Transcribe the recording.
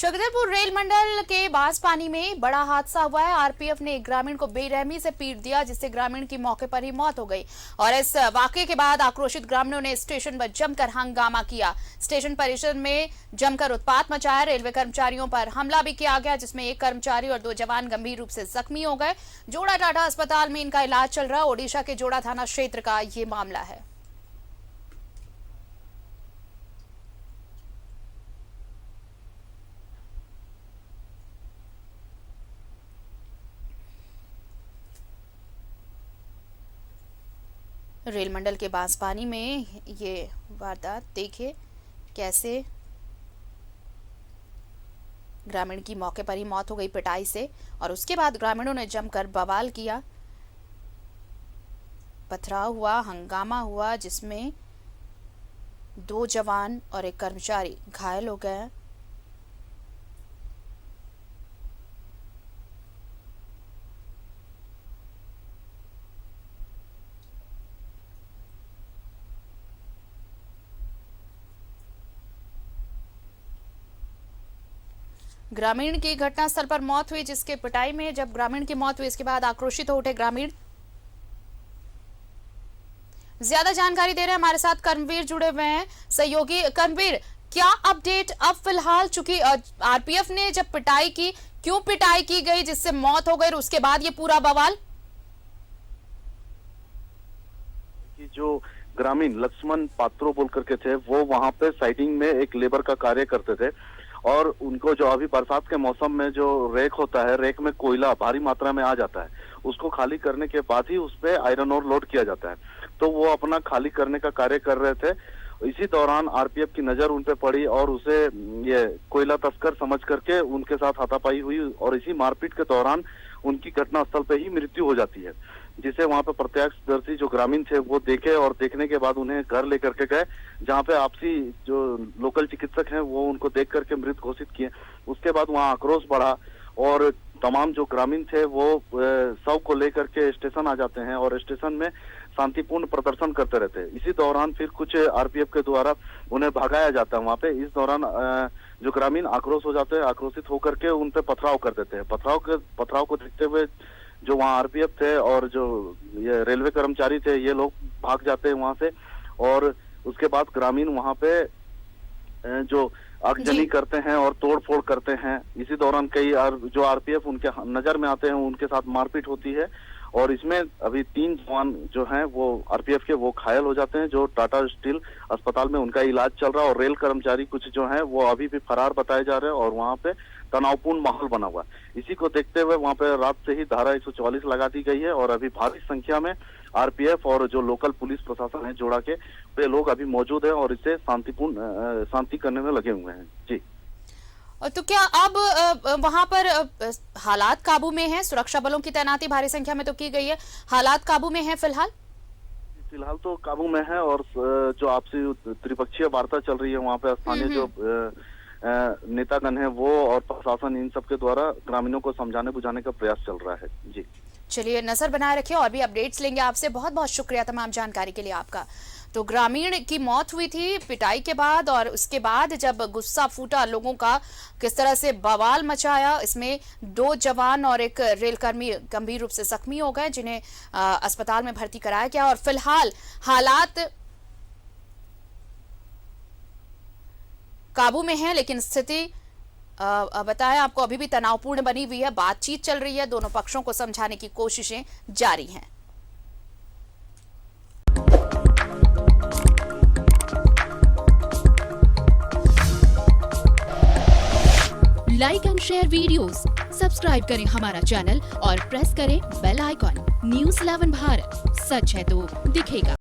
Chhatarpur rail मंडल के बांसपानी में बड़ा हादसा हुआ है। आरपीएफ ने एक ग्रामीण को बेरहमी से पीट दिया, जिससे ग्रामीण की मौके पर ही मौत हो गई। और इस वाकये के बाद आक्रोशित ग्रामीणों ने स्टेशन पर जमकर हंगामा किया। स्टेशन परिसर में जमकर उत्पात मचाया। रेलवे कर्मचारियों पर हमला भी किया गया, जिसमें एक कर्मचारी और 2 जवान गंभीर रूप से जख्मी हो गए। जोड़ा टाटा अस्पताल में इनका इलाज चल रहा है। ओडिशा के जोड़ा थाना क्षेत्र का ये मामला है। रेल मंडल के बांसपानी में ये वारदात देखिए, कैसे ग्रामीण की मौके पर ही मौत हो गई पिटाई से। और उसके बाद ग्रामीणों ने जमकर बवाल किया, पथराव हुआ, हंगामा हुआ, जिसमें 2 जवान और एक कर्मचारी घायल हो गए। ग्रामीण की घटनास्थल पर मौत हुई, जिसके पिटाई में जब ग्रामीण की मौत हुई, इसके बाद आक्रोशित हो उठे ग्रामीण। ज्यादा जानकारी दे रहे हैं हमारे साथ कर्मवीर जुड़े हुए हैं, सहयोगी। कर्मवीर, क्या अपडेट अब फिलहाल? चूंकि आरपीएफ ने जब पिटाई की, क्यों पिटाई की गई जिससे मौत हो गई, और उसके बाद ये पूरा बवाल? जो ग्रामीण लक्ष्मण पात्रो बोल करके थे, वो वहां पे साइडिंग में एक लेबर का कार्य करते थे। और उनको जो अभी बरसात के मौसम में जो रेक होता है, रेक में कोयला भारी मात्रा में आ जाता है। उसको खाली करने के बाद ही उस पे आयरन ओर लोड किया जाता है। तो वो अपना खाली करने का कार्य कर रहे थे। इसी दौरान आरपीएफ की नजर उन पे पड़ी और उसे ये कोयला तस्कर समझ करके उनके साथ हाथापाई हुई। और इसी मारपीट के दौरान उनकी घटनास्थल पे ही मृत्यु हो जाती है, जिसे वहां पे प्रत्यक्षदर्शी जो ग्रामीण थे वो देखे। और देखने के बाद उन्हें घर लेकर के गए, जहां पे आपसी जो लोकल चिकित्सक हैं वो उनको देख करके मृत घोषित किए। उसके बाद वहां आक्रोश बढ़ा और तमाम जो ग्रामीण थे वो शव को लेकर के स्टेशन आ जाते हैं और स्टेशन में शांतिपूर्ण प्रदर्शन करते रहते हैं। इसी दौरान फिर कुछ आरपीएफ के द्वारा उन्हें भगाया जाता है वहां पे। इस दौरान जो ग्रामीण आक्रोश हो जाते हैं, आक्रोशित होकर के उन पे पथराव कर देते हैं। पथराव को देखते हुए जो वहाँ आरपीएफ थे और जो ये रेलवे कर्मचारी थे, ये लोग भाग जाते हैं वहां से। और उसके बाद ग्रामीण वहां पे जो आगजनी करते हैं और तोड़ फोड़ करते हैं। इसी दौरान कई जो आरपीएफ उनके नजर में आते हैं, उनके साथ मारपीट होती है। और इसमें अभी 3 जवान जो हैं वो आरपीएफ के वो घायल हो जाते हैं, जो टाटा स्टील अस्पताल में उनका इलाज चल रहा है। और रेल कर्मचारी कुछ जो हैं वो अभी भी फरार बताए जा रहे हैं और वहां पे तनावपूर्ण माहौल बना हुआ है। इसी को देखते हुए वहां पे रात से ही धारा 144 लगा दी गई है और अभी भारी संख्या में आरपीएफ और जो लोकल पुलिस प्रशासन है जोड़ा के, वे लोग अभी मौजूद है और इसे शांति करने में लगे हुए हैं। जी। तो क्या अब वहां पर हालात काबू में हैं? सुरक्षा बलों की तैनाती भारी संख्या में तो की गई है, हालात काबू में हैं फिलहाल? फिलहाल तो काबू में है। और जो आपसी त्रिपक्षीय वार्ता चल रही है वहाँ पे स्थानीय जो नेतागण है वो और प्रशासन, इन सब के द्वारा ग्रामीणों को समझाने बुझाने का प्रयास चल रहा है। जी, चलिए, नजर बनाए रखिए और भी अपडेट्स लेंगे आपसे। बहुत बहुत शुक्रिया तमाम जानकारी के लिए आपका। तो ग्रामीण की मौत हुई थी पिटाई के बाद, और उसके बाद जब गुस्सा फूटा लोगों का, किस तरह से बवाल मचाया। इसमें 2 जवान और एक रेलकर्मी गंभीर रूप से जख्मी हो गए, जिन्हें अस्पताल में भर्ती कराया गया। और फिलहाल हालात काबू में है, लेकिन स्थिति बताया आपको अभी भी तनावपूर्ण बनी हुई है। बातचीत चल रही है, दोनों पक्षों को समझाने की कोशिशें जारी हैं। Like and share videos, subscribe करें हमारा चैनल और प्रेस करें बेल आइकॉन। न्यूज़ 11 भारत, सच है तो दिखेगा।